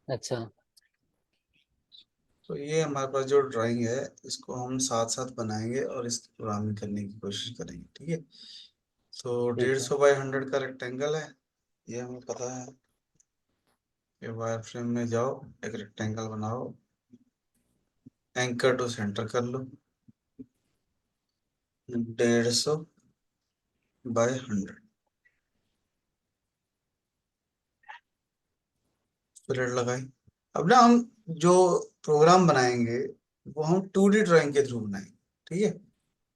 अच्छा। तो ये हमारे पास जो ड्राइंग है इसको हम साथ साथ बनाएंगे और इसकी प्रोग्रामिंग करने की कोशिश करेंगे, ठीक है। तो ठीक डेढ़ है। सौ बाई 100 का रेक्टेंगल है, ये हमें पता है। ये वायर फ्रेम में जाओ, एक रेक्टेंगल बनाओ, एंकर टू सेंटर कर लो, 150 बाई 100, पीरियड लगाई। अब ना हम जो प्रोग्राम बनाएंगे वो हम 2D ड्राइंग के थ्रू बनाएंगे, ठीक है।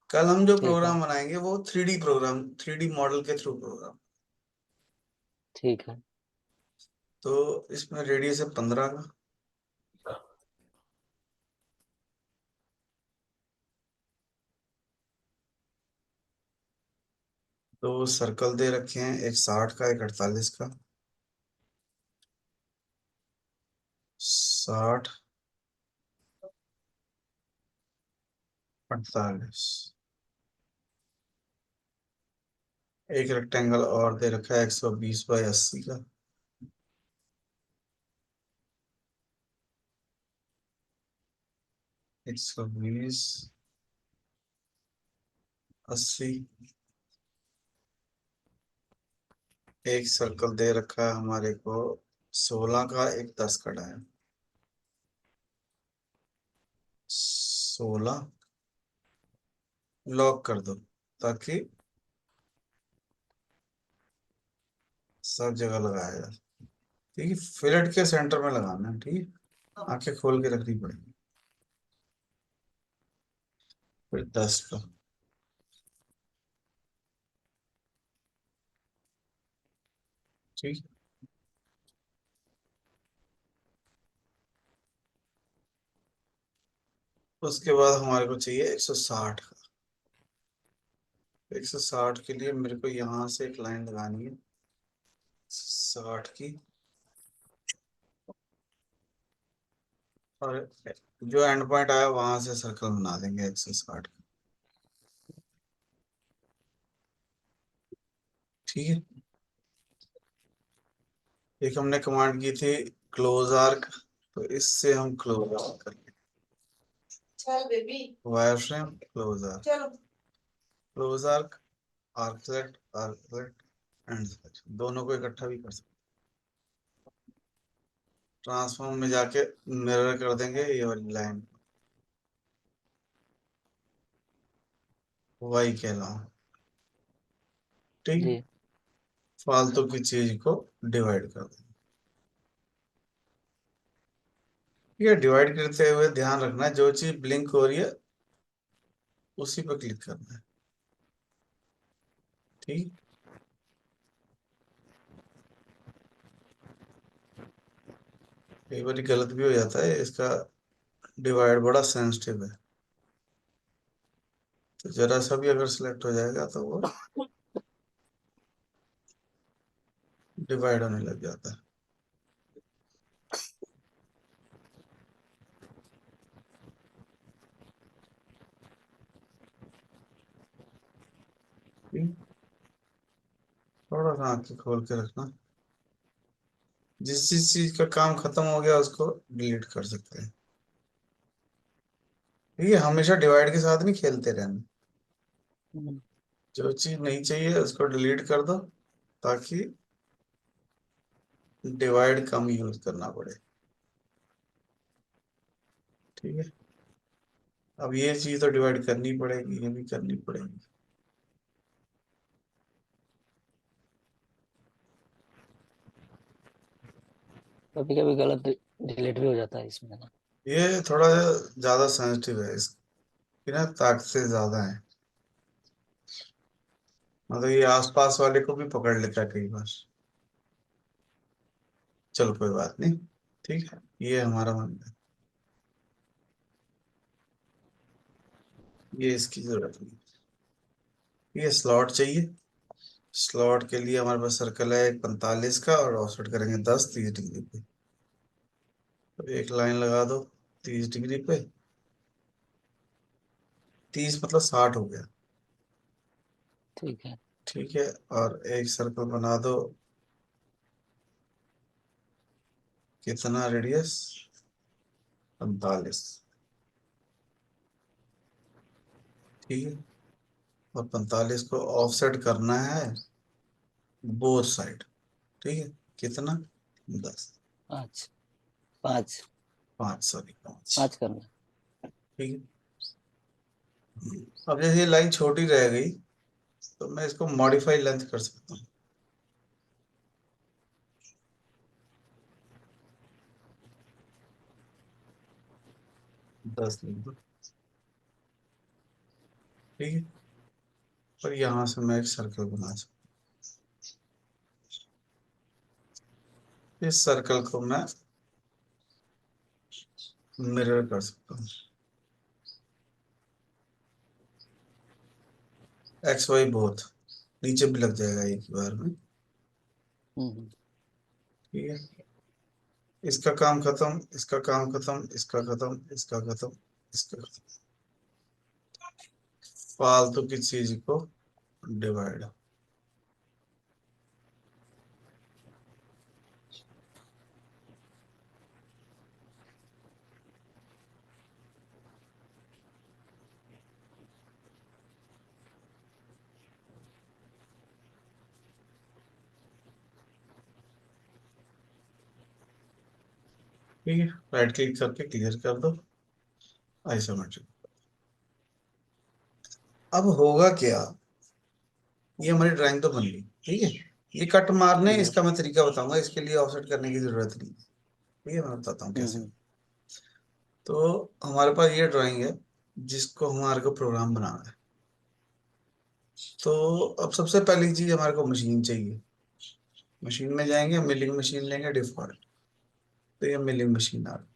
कल हम जो ठीक है। प्रोग्राम बनाएंगे वो 3D प्रोग्राम, 3D मॉडल के थ्रू प्रोग्राम। ठीक है। तो इसमें रेडियस है 15 का। तो सर्कल दे रखे हैं, एक 60 का, एक 48 का। 60, 48। एक रेक्टेंगल और दे रखा है 120 बाई 80 का। 120, 80। एक सर्कल दे रखा है हमारे को 16 का, एक 10 का डायन। 16 लॉक कर दो ताकि सब जगह लगाया जाए, ठीक है। फिलेट के सेंटर में लगाना है, ठीक है। आंखें खोल के रखनी पड़ेगी। फिर 10 का। ठीक। उसके बाद हमारे को चाहिए 160 का। 160 के लिए मेरे को यहाँ से एक लाइन लगानी है 60 की, और जो एंड पॉइंट आया वहां से सर्कल बना देंगे 160 का, ठीक है। एक हमने कमांड की थी क्लोज आर्क, तो इससे हम क्लोज आर्क कर लेंगे। चल baby, wire frame close arc, चलो। क्लोज आर्क, आर्कलेट, आर्कलेट एंड सिलेक्शन, दोनों को इकट्ठा भी कर सकते। ट्रांसफॉर्म में जाके मिरर कर देंगे ये वाली लाइन, वाई कहलाओ, ठीक। जी। फालतू की चीज को डिवाइड कर देंगे। ये डिवाइड करते हुए ध्यान रखना है जो चीज ब्लिंक हो रही है उसी पर क्लिक करना है, ठीक। कई बार गलत भी हो जाता है, इसका डिवाइड बड़ा सेंसिटिव है, तो जरा सा भी अगर सिलेक्ट हो जाएगा तो वो डिवाइड होने लग जाता है, ठीक? थोड़ा सा आंखें खोल के रखना। जिस जिस चीज का काम खत्म हो गया उसको डिलीट कर सकते हैं, ठीक है। हमेशा डिवाइड के साथ नहीं खेलते रहना। हम्म। जो चीज नहीं चाहिए उसको डिलीट कर दो ताकि डिवाइड कम यूज करना पड़े, ठीक है। अब ये चीज तो डिवाइड करनी पड़ेगी, ये भी करनी पड़ेगी। कभी कभी गलत डिलीट भी हो जाता है इसमें ना। ये थोड़ा ज्यादा सेंसिटिव है, इसकी ना ताकतें ज्यादा है, मतलब ये आसपास वाले को भी पकड़ लेता है कई बार। चलो कोई बात नहीं, ठीक है। ये हमारा मन है, ये इसकी जरूरत नहीं। ये स्लॉट चाहिए। स्लॉट के लिए हमारे पास सर्कल है 45 का, और ऑफसेट करेंगे 10, 30 डिग्री पे। तो एक लाइन लगा दो 30 डिग्री पे। 30 मतलब 60 हो गया, ठीक है। ठीक है। और एक सर्कल बना दो कितना रेडियस? 45। ठीक है, और 45 को ऑफसेट करना है बोथ साइड। ठीक है, कितना? 10। 5 5 5, सॉरी 5। 5 करना। ठीक है, अब जैसे ये लाइन छोटी रह गई तो मैं इसको मॉडिफाई लेंथ कर सकता हूँ। 10 लिख दो। ठीक है, और यहां से मैं एक सर्कल बना सकता हूँ। इस सर्कल को मैं मिरर कर सकता हूँ। एक्स वाई बोथ नीचे भी लग जाएगा एक ही बार में। हम्म। ठीक है, इसका काम खत्म, इसका काम खत्म, इसका खत्म, इसका खत्म, इसका खत्म। फालतू की चीज को डिवाइड। ठीक है, राइट क्लिक करके क्लियर कर दो आइसोमेट्रिक। अब होगा क्या, ये हमारी ड्राइंग तो बन गई। ठीक है, ये कट मारने ठीक है। इसका मैं तरीका बताऊंगा, इसके लिए ऑफसेट करने की जरूरत नहीं है। ठीक है, मैं बताता हूँ कैसे। हम्म। तो हमारे पास ये ड्राइंग है जिसको हमारे को प्रोग्राम बनाना है। तो अब सबसे पहली चीज हमारे को मशीन चाहिए। मशीन में जाएंगे, मिलिंग मशीन लेंगे डिफॉल्ट। तो ये मिलिंग मशीन आ गई।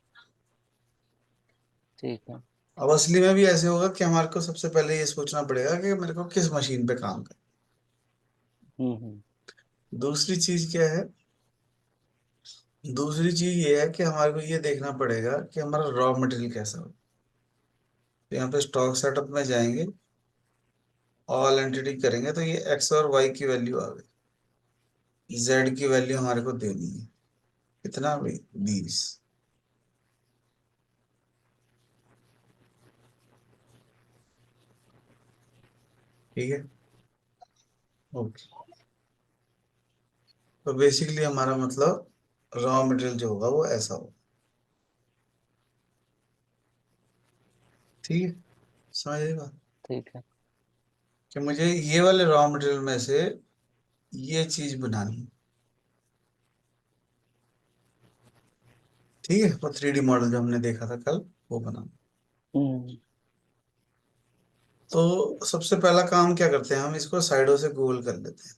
ठीक है। अब असली में भी ऐसे होगा कि हमारे को सबसे पहले ये सोचना पड़ेगा कि मेरे को किस मशीन पे काम करना। हम्म। दूसरी चीज क्या है? दूसरी चीज ये है कि हमारे को ये देखना पड़ेगा कि हमारा रॉ मटेरियल कैसा हो। तो यहाँ पे स्टॉक सेटअप में जाएंगे, ऑल एंटिटी करेंगे, तो ये एक्स और वाई की वैल्यू आ गई। जेड की वैल्यू हमारे को देनी है कितना भाई? 20। ठीक है, ओके। तो बेसिकली हमारा मतलब रॉ मटेरियल जो होगा वो ऐसा होगा। ठीक है, समझ आएगा ठीक है। कि मुझे ये वाले रॉ मटेरियल में से ये चीज बनानी है। ठीक है, वो 3D मॉडल जो हमने देखा था कल वो बनाना। हम्म। तो सबसे पहला काम क्या करते हैं, हम इसको साइडों से गोल कर लेते हैं।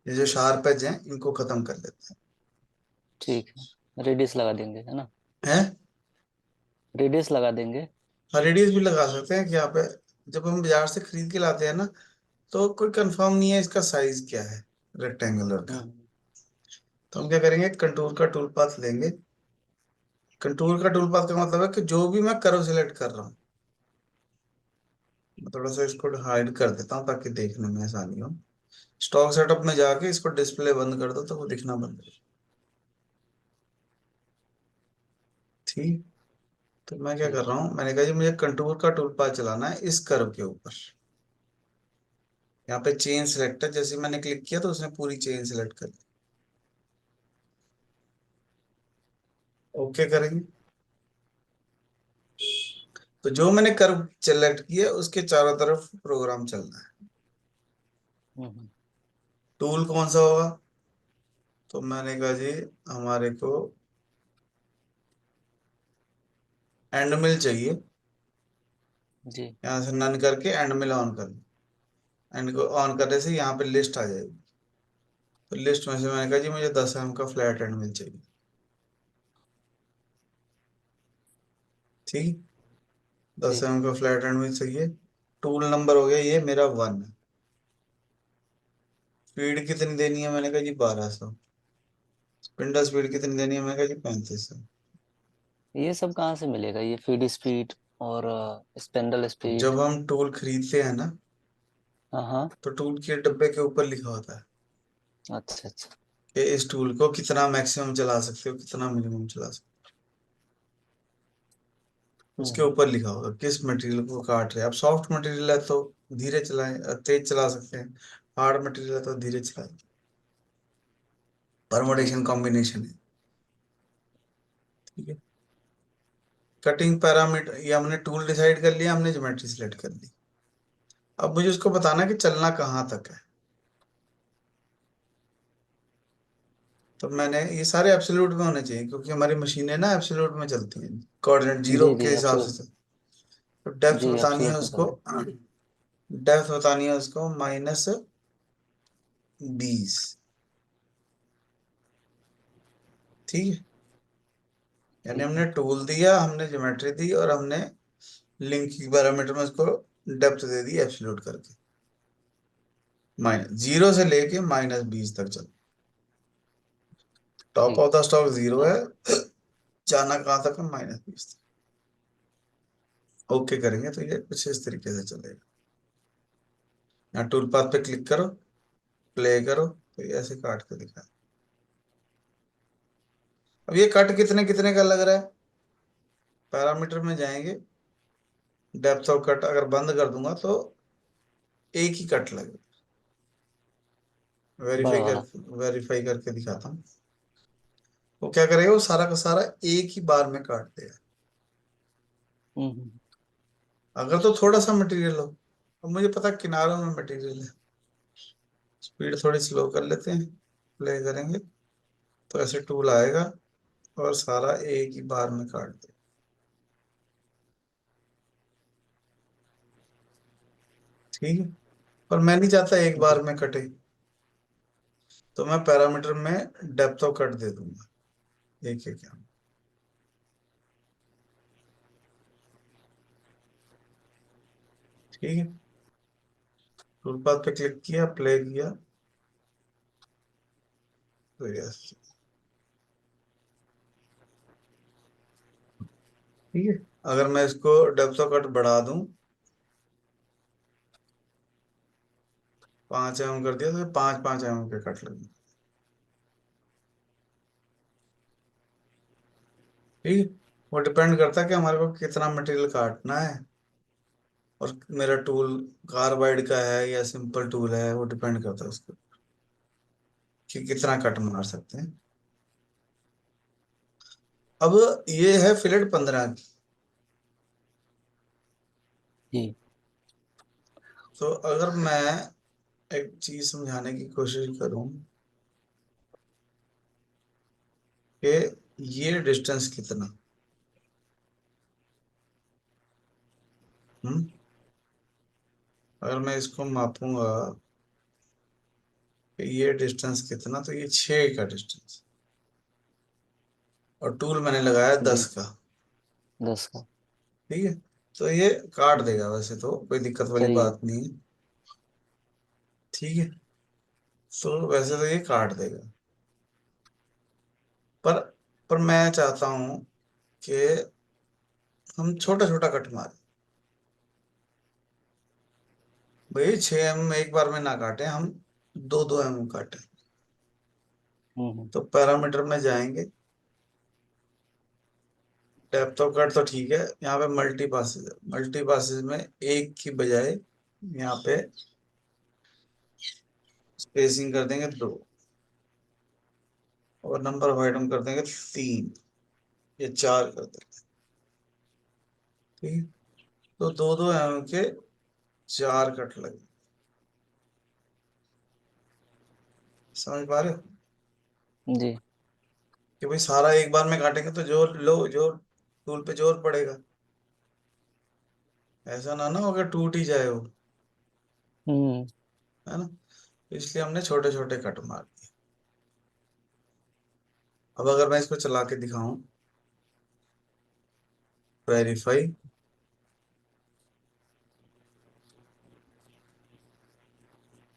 ये जो शार्प एज हैं इनको खत्म कर लेते ठीक है, रेडियस लगा देंगे, है ना? हैं। हैं? रेडियस लगा देंगे। हाँ, रेडियस भी लगा सकते हैं कि यहाँ पे जब हम बाजार से खरीद के लाते हैं ना, तो कोई कंफर्म नहीं है इसका साइज क्या है रेक्टेंगुलर का। हम्म। तो हम क्या करेंगे, कंटूर का टूल पाथ लेंगे। कंटूर का टूल पाथ का मतलब है कि जो भी मैं कर्व सिलेक्ट कर रहा हूँ, मैं थोड़ा सा इसको हाइड कर देता हूँ ताकि देखने में आसानी हो। स्टॉक सेटअप में जाके इसको डिस्प्ले बंद कर दो तो वो दिखना बंद हो जाए। ठीक। तो मैं क्या ठीक कर रहा है। हूँ, मैंने कहा जी मुझे कंटूर का टूल पाथ चलाना है इस कर्व के ऊपर। यहाँ पे चेन सिलेक्ट है, जैसे मैंने क्लिक किया तो उसने पूरी चेन सिलेक्ट कर ली। ओके करेंगे, तो जो मैंने कर्व सेलेक्ट किया उसके चारों तरफ प्रोग्राम चलना है। हम्म। टूल कौन सा होगा? तो मैंने कहा जी हमारे को एंड मिल चाहिए। जी। यहाँ से नन करके एंड मिल ऑन कर लो। एंड को ऑन करने से यहाँ पे लिस्ट आ जाएगी। तो लिस्ट में से मैंने कहा जी मुझे 10 mm का फ्लैट एंड मिल चाहिए। ठीक, 10 mm का फ्लैट एंड मिल चाहिए। टूल नंबर हो गया ये मेरा 1। स्पीड कितनी देनी है? मैंने कहा जी 1200। स्पिंडल स्पीड कितनी देनी है? मैंने कहा जी 3500। ये सब कहाँ से मिलेगा, ये फीड स्पीड और स्पेंडल स्पीड? जब हम टूल खरीदते हैं ना, हाँ हाँ। तो टूल के डब्बे के ऊपर लिखा होता है। अच्छा अच्छा। कि इस टूल को कितना मैक्सिमम चला सकते हो, कितना मिनिमम चला सकते हो, उसके ऊपर लिखा होगा किस मटेरियल को काट रहे हैं। अब सॉफ्ट मटेरियल है तो धीरे चलाएं, तेज चला सकते हैं। हार्ड मटेरियल है तो धीरे चलाएं। परमुटेशन कॉम्बिनेशन है, ठीक है। कटिंग पैरामीटर, ये हमने टूल डिसाइड कर लिया, हमने ज्योमेट्री सिलेक्ट कर ली। अब मुझे उसको बताना कि चलना कहाँ तक है। तो मैंने, ये सारे एब्सोल्यूट में होने चाहिए क्योंकि हमारी मशीनें ना एब्सोल्यूट में चलती हैं, कोऑर्डिनेट जीरो जी के जी हिसाब से एब्सोल्यूट। तो डेप्थ जी बतानी है एब्सोल्यूट में उसको, चलते हैं। डेप्थ बतानी है उसको -20, ठीक है। यानी ठीक है। हमने टूल दिया, हमने ज्योमेट्री दी, और हमने लिंक की पैरामीटर में उसको डेप्थ दे दी एब्सोल्यूट करके। -0 से लेके -20 तक चल। टॉप ठीक। ऑफ द स्टॉक 0 है, जाना कहाँ तक है, -20 तक। ओके करेंगे तो ये कुछ इस तरीके से चलेगा। यहाँ टूल पाथ पे क्लिक करो, प्ले करो, तो ये ऐसे काट के दिखा। अब ये कट कितने कितने का लग रहा है, पैरामीटर में जाएंगे, डेप्थ ऑफ कट अगर बंद कर दूंगा तो एक ही कट लगेगा। बड़ा वाला। वेरीफाई करके दिखाता हूँ। वो क्या करेगा, वो सारा का सारा एक ही बार में काट देगा। हम्म। अगर तो थोड़ा सा मटेरियल हो, अब मुझे पता है किनारों में मटेरियल है, स्पीड थोड़ी स्लो कर लेते हैं, प्ले करेंगे तो ऐसे टूल आएगा और सारा एक ही बार में काट देगा, ठीक है। पर मैं नहीं चाहता एक जी बार में कटे, तो मैं पैरामीटर में डेप्थ ऑफ कट दे दूंगा, एक एक यहाँ। ठीक है, टूल पाथ पे क्लिक किया, प्ले किया, तो यस, ठीक है। अगर मैं इसको डेप्थ ऑफ कट बढ़ा दूं, 5 mm कर दिया तो 5 5 mm के कट लगे, ठीक है। वो डिपेंड करता है कि हमारे को कितना मटेरियल काटना है, और मेरा टूल कार्बाइड का है या सिंपल टूल है, वो डिपेंड करता है उसको कि कितना कट मार सकते हैं। अब ये है फिलेट 15 की। जी तो अगर मैं एक चीज समझाने की कोशिश करूं कि ये डिस्टेंस कितना, हम्म, अगर मैं इसको मापूंगा कि ये डिस्टेंस कितना, तो ये 6 का डिस्टेंस, और टूल मैंने लगाया जी 10 का, 10 का। ठीक है। तो ये काट देगा, वैसे तो कोई दिक्कत वाली सही है। बात नहीं है, ठीक है। तो वैसे तो ये काट देगा, पर पर मैं चाहता हूं कि हम छोटा छोटा कट मारें। भाई 6 mm एक बार में ना काटें हम, 2 2 mm काटें। हम्म। तो पैरामीटर में जाएंगे, डेप्थ ऑफ कट तो ठीक है, यहाँ पे मल्टी पासेज है, मल्टी पासेज में एक की बजाय यहाँ पे स्पेसिंग कर देंगे 2, और नंबर ऑफ आइटम कर देंगे 3 या 4 कर देंगे, ठीक है। तो 2 2 mm के 4 कट लगे, समझ पा रहे हो जी। कि भाई सारा एक बार में काटेंगे तो जोर लो, जोर टूल पे जोर पड़ेगा, ऐसा ना ना होगा टूट ही जाए वो, हम्म। है ना। इसलिए हमने छोटे छोटे कट मार दिए। अब अगर मैं इसको चला के दिखाऊं, वेरीफाई,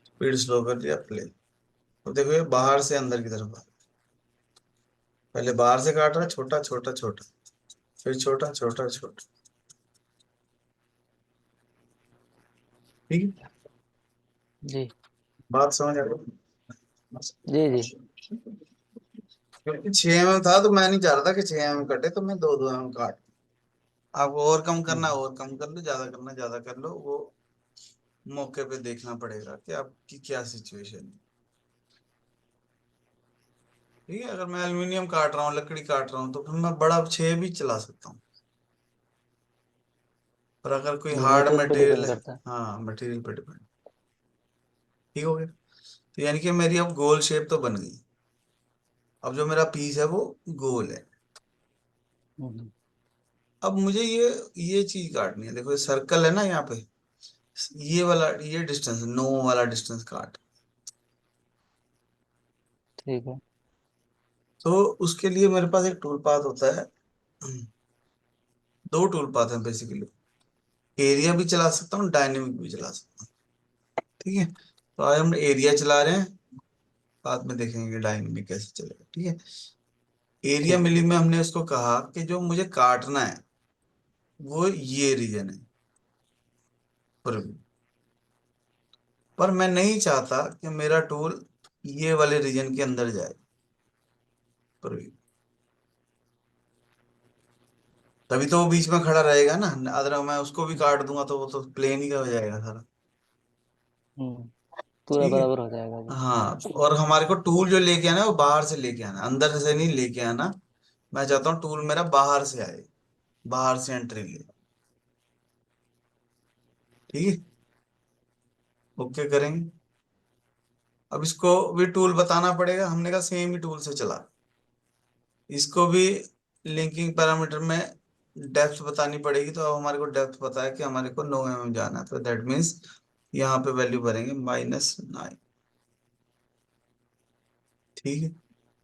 स्पीड स्लो कर दिया, प्ले। अब देखो ये बाहर से अंदर की तरफ आ, पहले बाहर से काट रहा है, छोटा छोटा छोटा, फिर छोटा छोटा छोटा, ठीक है। जी बात समझ आ गई। जी। जी क्योंकि 6 mm था तो मैं नहीं चाह रहा था कि 6 mm कटे, तो मैं 2-2 mm काट। आप और कम करना और कम कर लो, ज्यादा करना ज्यादा कर लो, वो मौके पे देखना पड़ेगा कि आपकी क्या सिचुएशन है। ठीक है, अगर मैं एल्यूमिनियम काट रहा हूँ, लकड़ी काट रहा हूँ, तो फिर मैं बड़ा 6 भी चला सकता हूँ। पर अगर कोई हार्ड मटेरियल पे मटेरियल डिपेंड है, करता है। हाँ मटेरियल पे डिपेंड। ठीक हो गया। तो यानी कि मेरी अब गोल शेप तो बन गई। अब जो मेरा पीस है वो गोल है। हम्म, अब मुझे ये चीज काटनी है। देखो ये सर्कल है ना यहाँ पे, ये वाला, ये डिस्टेंस, नो वाला डिस्टेंस काट। ठीक है। तो उसके लिए मेरे पास एक टूल पाथ होता है। दो टूल पाथ है बेसिकली। एरिया भी चला सकता हूँ, डायनेमिक भी चला सकता हूँ। ठीक है, तो आज हम एरिया चला रहे हैं, बाद में देखेंगे डायनेमिक कैसे चलेगा। ठीक है, एरिया ठीक है। मिली में हमने उसको कहा कि जो मुझे काटना है वो ये रीजन है पूर्वी। पर मैं नहीं चाहता कि मेरा टूल ये वाले रीजन के अंदर जाए पूर्वी। तभी तो वो बीच में खड़ा रहेगा ना, अगर मैं उसको भी काट दूंगा तो वो तो प्लेन ही का हो जाएगा सारा। हम्म, पूरा ठीक है, बराबर हो जाएगा जी। हाँ। और हमारे को टूल जो लेके आना है वो बाहर से लेके आना है, अंदर से नहीं लेके आना। मैं चाहता हूँ टूल मेरा बाहर से आए, बाहर से एंट्री ले। ठीक है, ओके करेंगे। अब इसको भी टूल बताना पड़ेगा, हमने कहा सेम ही टूल से चला। इसको भी लिंकिंग पैरामीटर में डेप्थ बतानी पड़ेगी। तो अब हमारे को डेप्थ पता है कि हमारे को 9 mm जाना है, तो दैट मीन्स यहाँ पे वैल्यू भरेंगे -9। ठीक है,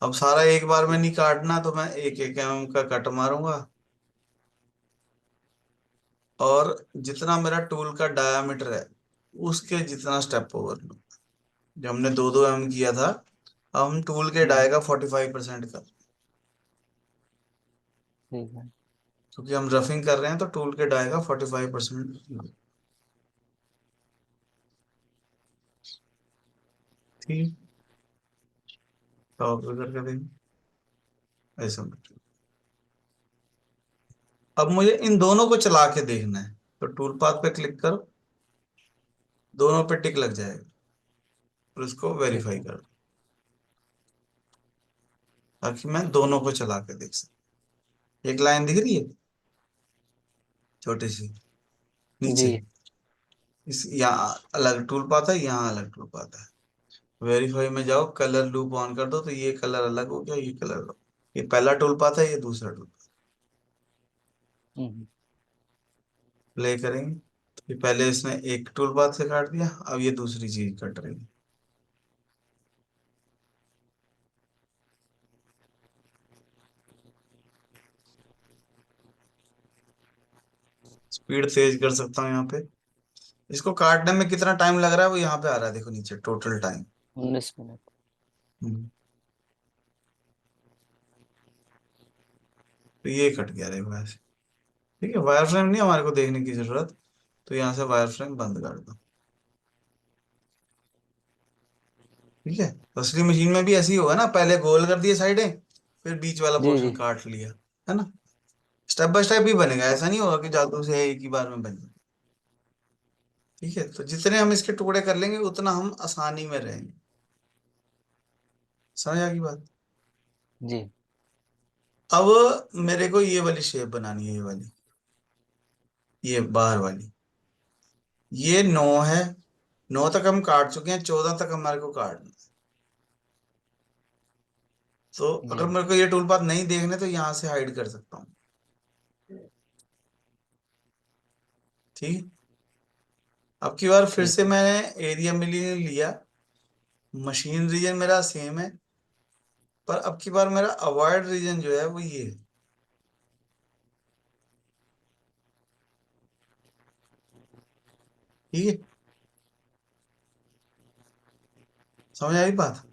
अब सारा एक बार में नहीं काटना, तो मैं 1-1 mm का कट मारूंगा। और जितना मेरा टूल का डायामीटर है उसके जितना स्टेप ओवर लूँ। जब हमने 2-2 mm किया था, अब हम टूल के डाय हम्म, का 45% कर, ठीक है। क्योंकि हम रफिंग कर रहे हैं तो टूल के डाय का 45%। ठीक, टॉप पे करके देंगे ऐसा। अब मुझे इन दोनों को चला के देखना है, तो टूल पाथ पे क्लिक करो, दोनों पे टिक लग जाएगा, और इसको ठीक वेरीफाई है। कर, ताकि मैं दोनों को चला के देख सकूं। एक लाइन दिख रही है छोटी सी नीचे, जी। इस यहाँ अलग टूल पाथ है, यहाँ अलग टूल पाथ है। वेरीफाई में जाओ, कलर लूप ऑन कर दो, तो ये कलर अलग हो गया, ये कलर अलग। ये पहला टूल पाथ है, ये दूसरा टूल पाथ। हम्म, प्ले करेंगे, तो ये पहले इसने एक टूल पाथ से काट दिया, अब ये दूसरी चीज कट रही है। स्पीड तेज कर सकता हूँ यहाँ पे। इसको काटने में कितना टाइम लग रहा है वो यहाँ पे आ रहा है, देखो नीचे टोटल टाइम। 19 मिनट। तो ये कट गया रे वायर से। ठीक है, वायर फ्रेम नहीं हमारे को देखने की जरूरत, तो यहाँ से वायर फ्रेम बंद कर दो। ठीक है, तो असली मशीन में भी ऐसे ही होगा ना, पहले गोल कर दिए साइडें, फिर बीच वाला जी पोर्शन जी। काट लिया, है ना। स्टेप बाय स्टेप ही बनेगा, ऐसा नहीं होगा कि जादू से एक ही बार में बन जाए। ठीक है, तो जितने हम इसके टुकड़े कर लेंगे उतना हम आसानी में रहेंगे। समझ आ गई बात। जी। अब मेरे को ये वाली शेप बनानी है, ये वाली, ये बाहर वाली। ये 9 है, 9 तक हम काट चुके हैं, 14 तक हमारे को काटना है। तो जी। अगर मेरे को ये टूल पाथ नहीं देखने, तो यहाँ से हाइड कर सकता हूँ। ठीक, अब की बार फिर ठीक से है। मैंने एरिया मिली लिया, मशीन रीजन मेरा सेम है, पर अब की बार मेरा अवॉइड रीजन जो है वो ये है। ठीक है, समझ आई बात, कि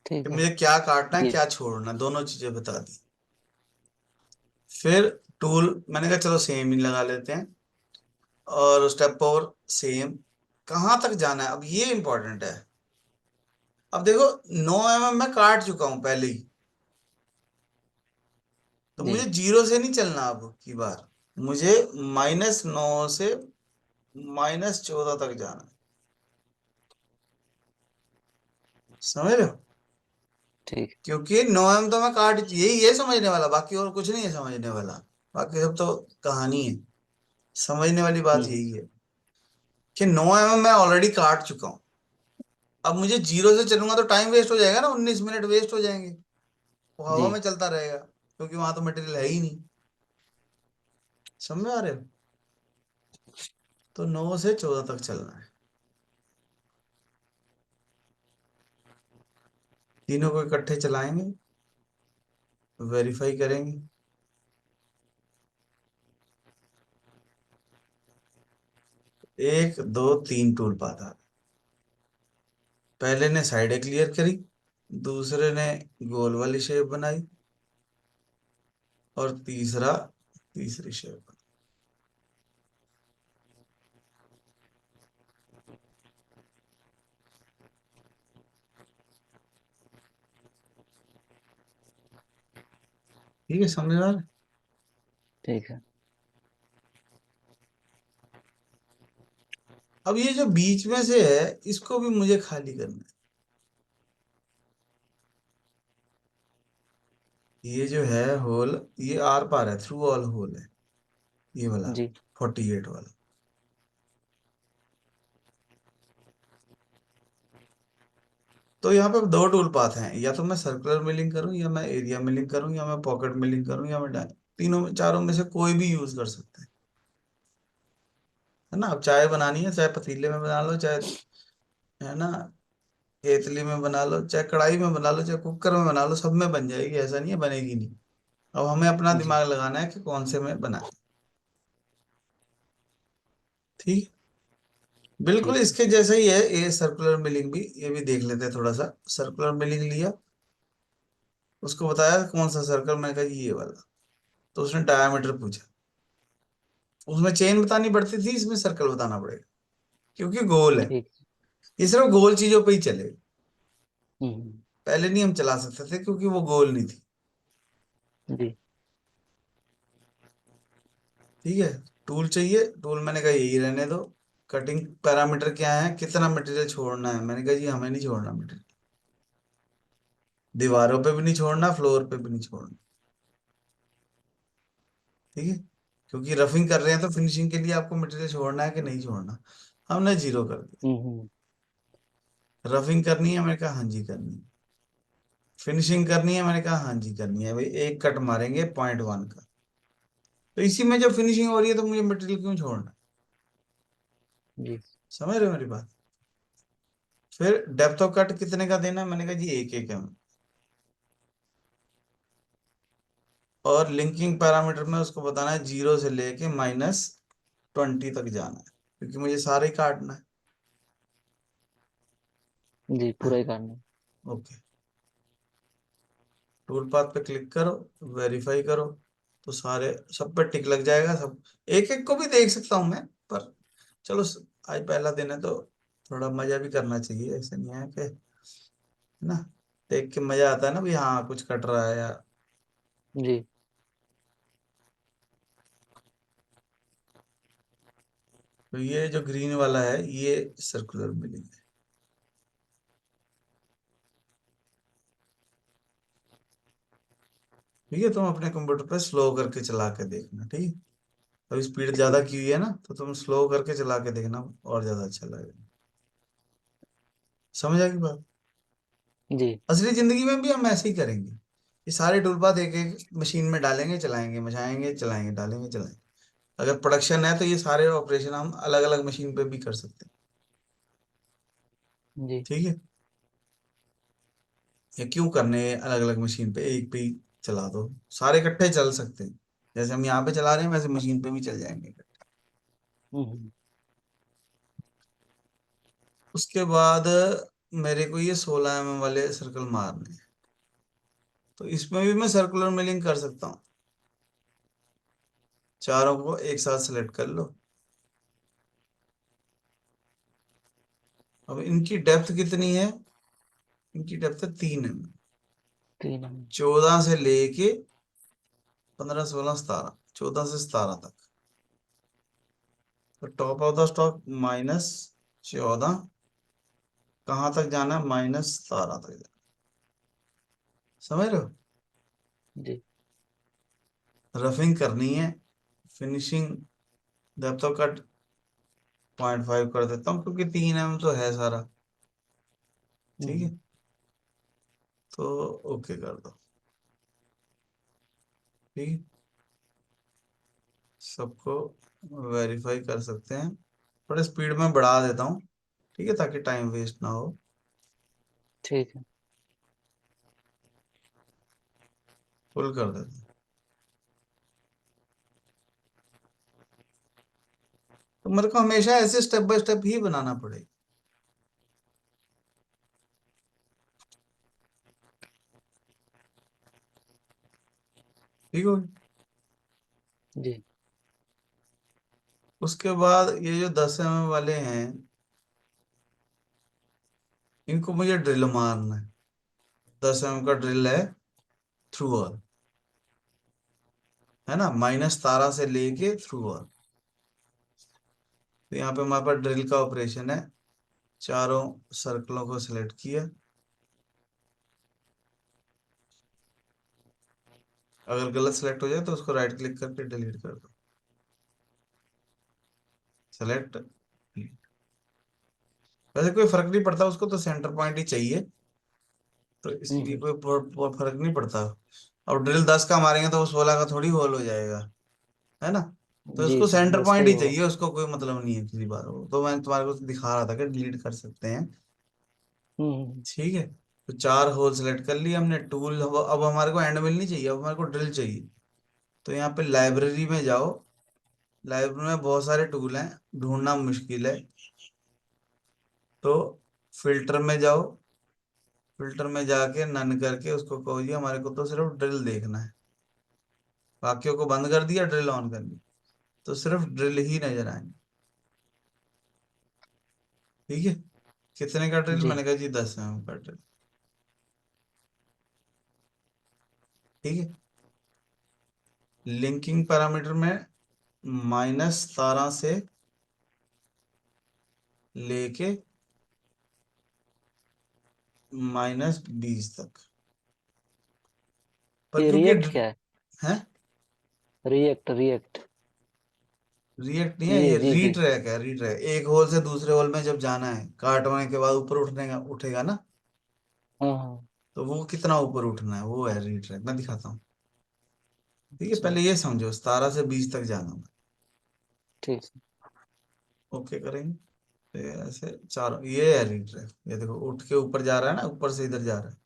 ठीक है। मुझे क्या काटना है जी। क्या छोड़ना, दोनों चीजें बता दी। फिर टूल मैंने कहा चलो सेम ही लगा लेते हैं, और स्टेप ओवर सेम। कहाँ तक जाना है अब ये इंपॉर्टेंट है। अब देखो 9 mm मैं काट चुका हूं पहले ही, तो जी मुझे 0 से नहीं चलना अब की बार, मुझे -9 से -14 तक जाना है। समझ रहे हो? ठीक। क्योंकि 9 mm तो मैं काट, यही है समझने वाला, बाकी और कुछ नहीं है समझने वाला, बाकी सब तो कहानी है। समझने वाली बात हम्म। यही है कि 9 mm मैं ऑलरेडी काट चुका हूं। अब मुझे 0 से चलूंगा तो टाइम वेस्ट हो जाएगा ना, 19 मिनट वेस्ट हो जाएंगे, वो हवा जी में चलता रहेगा, क्योंकि वहां तो मटेरियल है ही नहीं। समझ में आ रहे हो? तो 9 से 14 तक चलना है, तीनों को इकट्ठे चलाएंगे, वेरीफाई करेंगे। 1 2 3 टूल पाथ आ गए। पहले ने साइडें क्लियर करी, दूसरे ने गोल वाली शेप बनाई, और तीसरा तीसरी शेप बनाई। ठीक है, समझ आ रहा है? ठीक है। अब ये जो बीच में से है, इसको भी मुझे खाली करना है। ये जो है होल, ये आर पार है, थ्रू ऑल होल है, ये वाला जी 48 वाला। तो यहाँ पे 2 टूल पाथ हैं, या तो मैं सर्कुलर मिलिंग करूं, या मैं एरिया मिलिंग करूं, या मैं पॉकेट मिलिंग करूं, या मैं तीनों में, चारों में से कोई भी यूज कर सकते हैं, है ना? अब चाय बनानी है, चाहे पतीले में बना लो, चाहे, है ना, केतली में बना लो, चाहे कढ़ाई में बना लो, चाहे कुकर में बना लो, सब में बन जाएगी, ऐसा नहीं है बनेगी नहीं। अब हमें अपना जी दिमाग लगाना है कि कौन से में बनाए। ठीक। बिल्कुल ठीक है। इसके जैसा ही है ये सर्कुलर मिलिंग भी, ये भी देख लेते हैं थोड़ा सा। सर्कुलर मिलिंग लिया, उसको बताया कौन सा सर्कल, मैंने कहा जी ये वाला, तो उसने डायमीटर पूछा। उसमें चेन बतानी पड़ती थी, इसमें सर्कल बताना पड़ेगा, क्योंकि गोल है। ठीक। ये सिर्फ गोल चीजों पे ही चले, हम्म। पहले नहीं हम चला सकते थे क्योंकि वो गोल नहीं थी। जी ठीक है। टूल चाहिए, टूल मैंने कहा यही रहने दो। कटिंग पैरामीटर क्या है, कितना मटेरियल छोड़ना है, मैंने कहा जी हमें नहीं छोड़ना मटेरियल, दीवारों पे भी नहीं छोड़ना, फ्लोर पे भी नहीं छोड़ना। ठीक है, क्योंकि रफिंग कर रहे हैं तो फिनिशिंग के लिए आपको मटेरियल छोड़ना है कि नहीं छोड़ना। हमने 0 कर दिया। हम्म। रफिंग करनी है, मैंने कहा हाँ जी करनी है। फिनिशिंग करनी है, मैंने कहा हाँ जी करनी है भाई, एक कट मारेंगे 0.1 का। तो इसी में जब फिनिशिंग हो रही है तो मुझे मटेरियल क्यों छोड़ना? जी समझ रहे हो मेरी बात? फिर डेप्थ ऑफ कट कितने का देना है, मैंने कहा जी 1 1 mm। और लिंकिंग पैरामीटर में उसको बताना है 0 से लेके -20 तक जाना है, क्योंकि मुझे सारे ही काटना है। जी पूरा ही करना है। ओके, टूल पाथ पे क्लिक करो, वेरीफाई करो, तो सारे, सब पे टिक लग जाएगा सब। एक एक को भी देख सकता हूँ मैं, पर चलो, आज पहला दिन है तो थोड़ा मजा भी करना चाहिए, ऐसे नहीं है कि, है ना, देख के मजा आता है ना भी, हाँ कुछ कट रहा है यार। जी तो ये जो ग्रीन वाला है, ये सर्कुलर मिलिंग है। ठीक है, तुम अपने कंप्यूटर पे स्लो करके चला के देखना, ठीक है? अभी स्पीड ज्यादा ठीक है। की हुई है ना, तो तुम स्लो करके चला के देखना, और ज्यादा अच्छा लगेगा। समझ आएगी बात? जी असली जिंदगी में भी हम ऐसे ही करेंगे, ये सारे टूल पाथ एक एक मशीन में डालेंगे, चलाएंगे, मचाएंगे, चलाएंगे, डालेंगे, चलाएंगे। अगर प्रोडक्शन है तो ये सारे ऑपरेशन हम अलग अलग मशीन पे भी कर सकते हैं। जी ठीक है, ये क्यों करने अलग अलग मशीन पे, एक पे ही चला दो, सारे इकट्ठे चल सकते हैं। जैसे हम यहाँ पे चला रहे हैं, वैसे मशीन पे भी चल जाएंगे। हम्म। उसके बाद मेरे को ये 16 mm वाले सर्कल मारने हैं, तो इसमें भी मैं सर्कुलर मिलिंग कर सकता हूँ। चारों को एक साथ सेलेक्ट कर लो। अब इनकी डेप्थ कितनी है, इनकी डेप्थ है 3 mm। 3 mm। 14 से लेके 15, 16, 17, 14 से 17 तक। तो टॉप ऑफ द स्टॉक -14, कहाँ तक जाना है? -17 तक जाना। समझ रहे हो? जी रफिंग करनी है, फिनिशिंग डेप्थ ऑफ कट 0.5 कर देता हूँ, क्योंकि 3 mm तो है सारा। ठीक है, तो ओके कर दो। ठीक है, सबको वेरीफाई कर सकते हैं। थोड़े स्पीड में बढ़ा देता हूँ, ठीक है, ताकि टाइम वेस्ट ना हो। ठीक है। फुल कर देते हैं। तो मेरे को हमेशा ऐसे स्टेप बाय स्टेप ही बनाना पड़ेगा। ठीक हो? जी उसके बाद ये जो 10 mm वाले हैं, इनको मुझे ड्रिल मारना है। 10 mm का ड्रिल है थ्रू ऑल, है ना, -17 से लेके थ्रू ऑल। तो यहाँ पे हमारे पास ड्रिल का ऑपरेशन है। चारों सर्कलों को सिलेक्ट किया। अगर गलत सिलेक्ट हो जाए तो उसको राइट क्लिक करके डिलीट कर दो। सेलेक्ट। वैसे कोई फर्क नहीं पड़ता, उसको तो सेंटर पॉइंट ही चाहिए, तो इसलिए हम्म। कोई फर्क नहीं पड़ता। अब ड्रिल 10 का मारेंगे तो वो 16 का थोड़ी होल हो जाएगा, है ना। तो जी उसको जी सेंटर 10 का पॉइंट ही ही होगा। चाहिए, उसको कोई मतलब नहीं है किसी बार। तो मैं तुम्हारे को दिखा रहा था कि डिलीट कर सकते हैं। हम्म। ठीक है, तो 4 होल सेलेक्ट कर लिए हमने। टूल, अब हमारे को एंड मिल नहीं चाहिए, अब हमारे को ड्रिल चाहिए। तो यहाँ पे लाइब्रेरी में जाओ। लाइब्रेरी में बहुत सारे टूल हैं, ढूंढना मुश्किल है। तो फिल्टर में जाओ। फिल्टर में जाके नन करके उसको कहो जी हमारे को तो सिर्फ ड्रिल देखना है। बाकियों को बंद कर दिया, ड्रिल ऑन कर ली, तो सिर्फ ड्रिल ही नजर आएंगे। ठीक है, कितने का ड्रिल? जी मैंने कहा जी 10 mm का ड्रिल। ठीक है, लिंकिंग पैरामीटर में -17 से लेके -20 तक। पर ये क्योंकि रिएक्ट क्या है? है, रिएक्ट रिएक्ट। रिएक्ट नहीं है, ये ये जी जी। रीट्रैक है। रीट्रैक एक होल से दूसरे होल में जब जाना है, काट होने के बाद ऊपर उठने का उठेगा ना, हाँ हाँ। तो वो कितना ऊपर उठना है, वो है रीट्रैक। मैं दिखाता हूँ। ठीक है, अच्छा पहले ये समझो, 17 से 20 तक जाना है। ठीक है। ओके करेंगे। तो ये ऐसे चारों, ये है रीट्रैक। ये देखो उठ के ऊपर जा रहा है ना, ऊपर से इधर जा रहा है।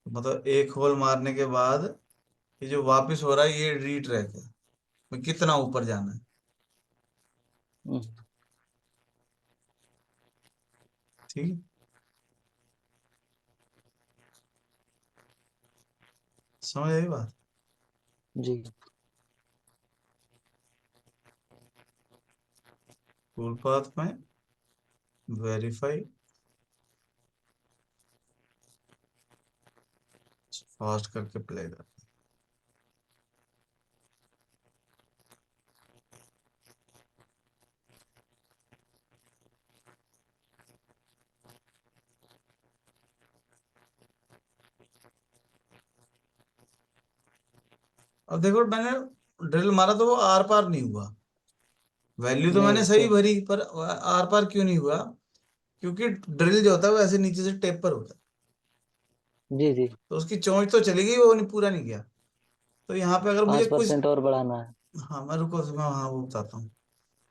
मतलब एक होल मारने के बाद ये जो वापस हो रहा है, ये रीट्रैक है। मैं कितना ऊपर जाना है। हम्म। ठीक है, समझ आई बात? जी टूल पाथ में वेरीफाई, फास्ट करके प्ले कर। अब देखो, मैंने ड्रिल मारा तो वो आर पार नहीं हुआ। वैल्यू तो मैंने नहीं सही तो। भरी, पर आर पार क्यों नहीं हुआ? क्योंकि ड्रिल जो होता है वो ऐसे नीचे से टेप पर होता है। जी जी। तो उसकी चोंच तो चली गई, वो नहीं, पूरा नहीं गया। तो यहाँ पे अगर मुझे पाँच कुछ, परसेंट और बढ़ाना है। हाँ मैं रुको, मैं हाँ वो बताता हूँ।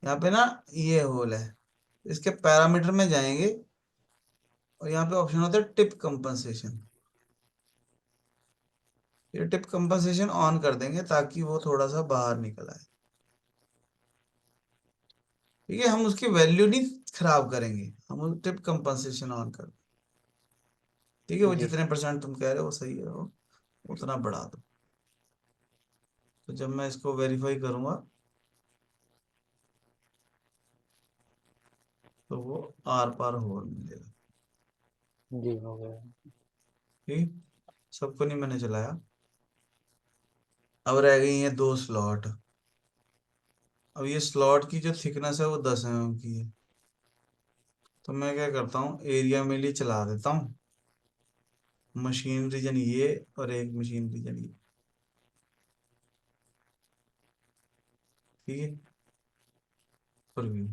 यहाँ पे ना ये होल है, इसके पैरामीटर में जाएंगे, और यहाँ पे ऑप्शन होता है टिप कंपनसेशन। ये टिप कंपनसेशन ऑन कर देंगे ताकि वो थोड़ा सा बाहर निकल आए। ठीक है, हम उसकी वैल्यू नहीं खराब करेंगे, हम टिप कंपनसेशन ऑन कर। ठीक है, वो जी जितने परसेंट तुम कह रहे हो वो सही है, वो उतना बढ़ा दो। तो जब मैं इसको वेरीफाई करूंगा, तो वो आर पार होल मिलेगा। जी हो गया। ठीक, सबको नहीं मैंने चलाया। अब रह गई है 2 स्लॉट। अब ये स्लॉट की जो थिकनेस है वो 10 mm की है। तो मैं क्या करता हूँ, एरिया में लिए चला देता हूँ। मशीन रीजन ये और एक मशीन रीजन ये। ठीक है, पर भी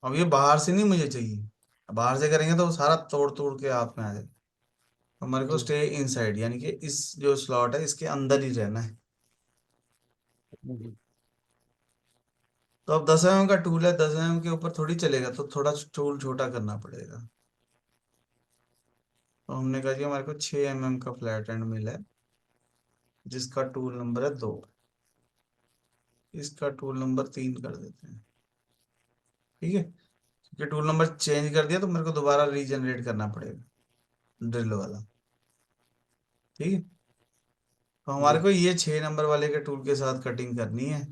अब ये बाहर से नहीं मुझे चाहिए। बाहर से करेंगे तो वो सारा तोड़ तोड़ के हाथ में आ जाए। हमारे को जी स्टे इनसाइड, यानी कि इस जो स्लॉट है इसके अंदर ही रहना है। जी तो अब 10 mm का टूल है, 10 mm के ऊपर थोड़ी चलेगा, तो थोड़ा टूल छोटा करना पड़ेगा। तो हमने कहा कि हमारे को 6 mm का फ्लैट एंड मिला है, जिसका टूल नंबर है 2। इसका टूल नंबर 3 कर देते हैं। ठीक है, क्योंकि टूल नंबर चेंज कर दिया तो मेरे को दोबारा रीजनरेट करना पड़ेगा ड्रिल वाला। ठीक है, तो हमारे जी को ये 6 नंबर वाले के टूल के साथ कटिंग करनी है।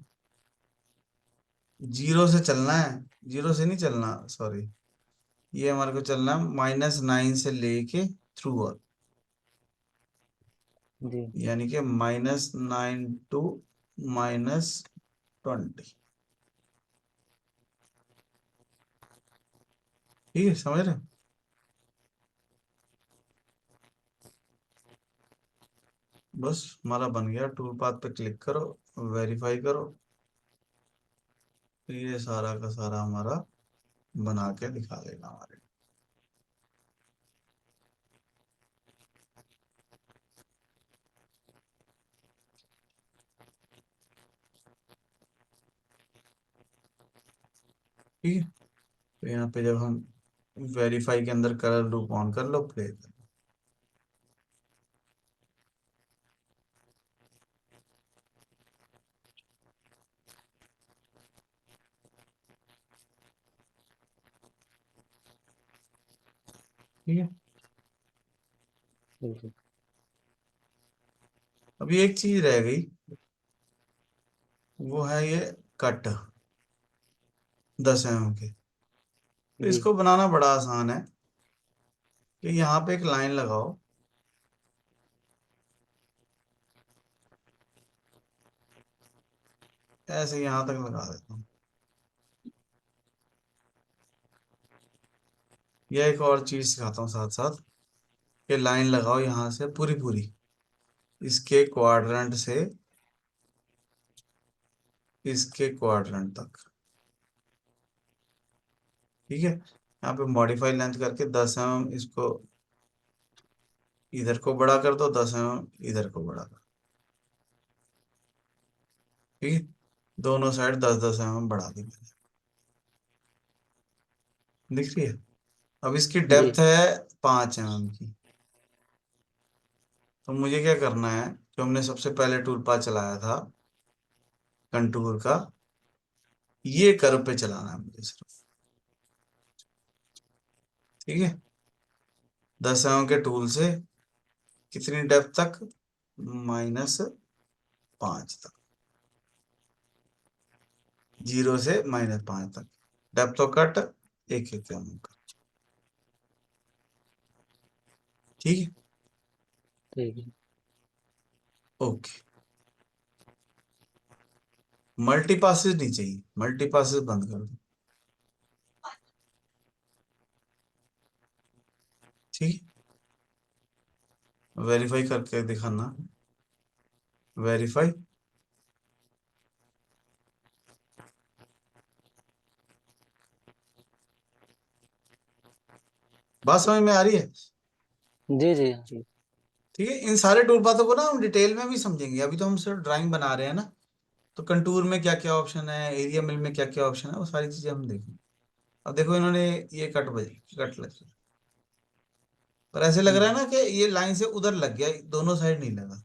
जीरो से चलना है, जीरो से नहीं चलना, सॉरी। ये हमारे को चलना है -9 से लेके थ्रू और, जी यानी कि -9 टू -20। ठीक है, समझ रहे हो? बस हमारा बन गया। टूल पाथ पे क्लिक करो, वेरीफाई करो, तो ये सारा का सारा हमारा बना के दिखा देगा हमारे। ठीक है, तो यहाँ पे जब हम वेरीफाई के अंदर कलर लूप ऑन कर लो, प्ले कर लो। ठीक है, बिल्कुल। अभी एक चीज रह गई, वो है ये कट 10 mm के। तो जी इसको बनाना बड़ा आसान है कि यहाँ पे एक लाइन लगाओ, ऐसे यहाँ तक लगा देता हूँ। यह एक और चीज सिखाता हूँ साथ साथ, कि लाइन लगाओ यहाँ से पूरी पूरी, इसके क्वाड्रेंट से इसके क्वाड्रेंट तक। ठीक है, यहाँ पे मॉडिफाई लेंथ करके 10 mm इसको इधर को बड़ा कर दो, 10 mm इधर को बड़ा कर। ठीक है, दोनों साइड 10-10 mm बढ़ा दी मैंने। दिख रही है? अब इसकी जी डेप्थ है 5 mm की। तो मुझे क्या करना है, जो हमने सबसे पहले टूल पाथ चलाया था कंटूर का, ये कर्व पे चलाना है मुझे सिर्फ। ठीक है, 10 mm के टूल से कितनी डेप्थ तक, -5 तक, 0 से -5 तक डेप्थ ऑफ कट, 1-1 mm का। ठीक है, ठीक है। ओके। मल्टी पासेस नहीं चाहिए, मल्टी पासेस बंद कर दो। ठीक है, वेरीफाई करके दिखाना, वेरीफाई। बात समझ में आ रही है? जी जी जी ठीक है, इन सारे टूल पाथों को ना हम डिटेल में भी समझेंगे। अभी तो हम सिर्फ ड्राइंग बना रहे हैं ना, तो कंटूर में क्या क्या ऑप्शन है, एरिया मिल में क्या क्या ऑप्शन है, वो सारी चीजें हम देखेंगे। अब देखो इन्होंने ये कट लगी, पर ऐसे लग रहा है ना कि ये लाइन से उधर लग गया, दोनों साइड नहीं लगा।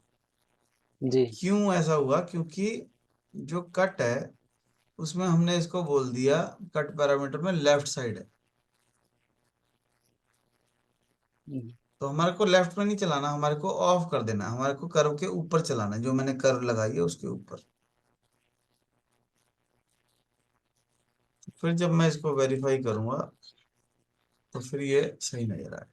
जी क्यों ऐसा हुआ? क्योंकि जो कट है उसमें हमने इसको बोल दिया, कट पैरामीटर में लेफ्ट साइड है। जी तो हमारे को लेफ्ट में नहीं चलाना, हमारे को ऑफ कर देना, हमारे को कर्व के ऊपर चलाना है, जो मैंने कर्व लगाई है उसके ऊपर। फिर जब मैं इसको वेरीफाई करूंगा तो फिर ये सही नजर आए।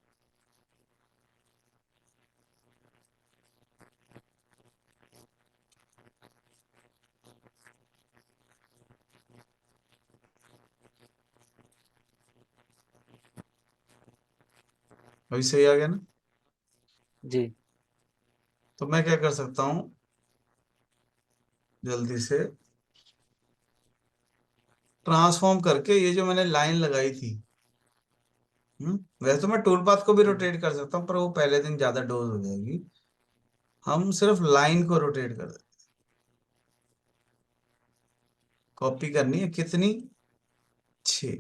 अभी सही आ गया ना? जी तो मैं क्या कर सकता हूँ, जल्दी से ट्रांसफॉर्म करके ये जो मैंने लाइन लगाई थी, वैसे तो मैं टूल पाथ को भी रोटेट कर सकता हूँ, पर वो पहले दिन ज्यादा डोज हो जाएगी। हम सिर्फ लाइन को रोटेट कर देते। कॉपी करनी है कितनी? 6।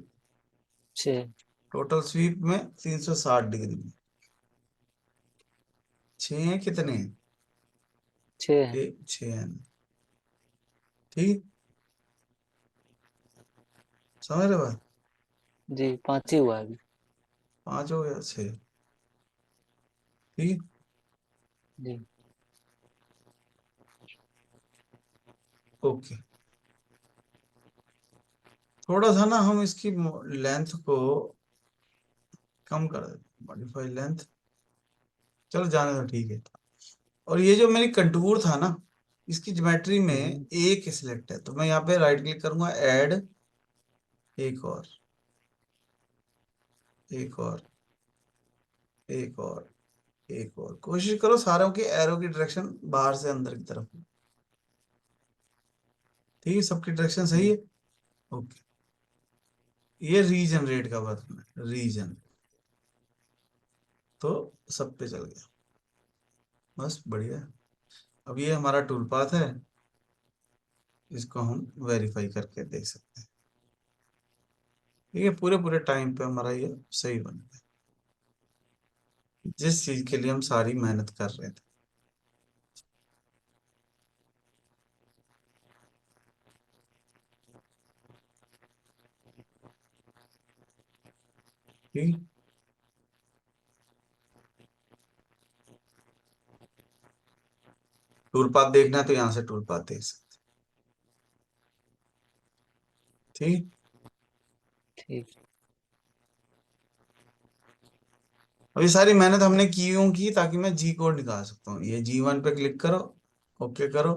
6। टोटल स्वीप में 360 डिग्री में 6 हैं, कितने हैं? 6 है। 6 हैं। ठीक, समझ रहे बात? जी 5 ही हुआ है अभी। 5 हो गया, 6। ठीक। जी ओके, थोड़ा सा ना हम इसकी लेंथ को कम कर देते, मॉडिफाई लेंथ। चलो जाने दो, ठीक है। और ये जो मेरी कंटूर था ना, इसकी ज्योमेट्री में हम्म, एक सिलेक्ट है, तो मैं यहाँ पे राइट क्लिक करूंगा, ऐड एक और, एक और, एक और, एक और। कोशिश करो सारों के एरो की डायरेक्शन बाहर से अंदर की तरफ हो। ठीक है, सबकी डायरेक्शन सही है। ओके, ये रीजनरेट का बटन है, रीजन। तो सब पे चल गया, बस बढ़िया। अब ये हमारा टूल पाथ है, इसको हम वेरीफाई करके देख सकते हैं। ये पूरे पूरे टाइम पे हमारा ये सही बन गया, जिस चीज के लिए हम सारी मेहनत कर रहे थे। ठीक, टूल पाथ देखना है तो यहाँ से टूल पाथ देख सकते हैं। ठीक, ठीक। अब ये सारी मेहनत हमने क्यों की? ताकि मैं जी कोड निकाल सकता हूँ। ये G1 पे क्लिक करो, ओके करो,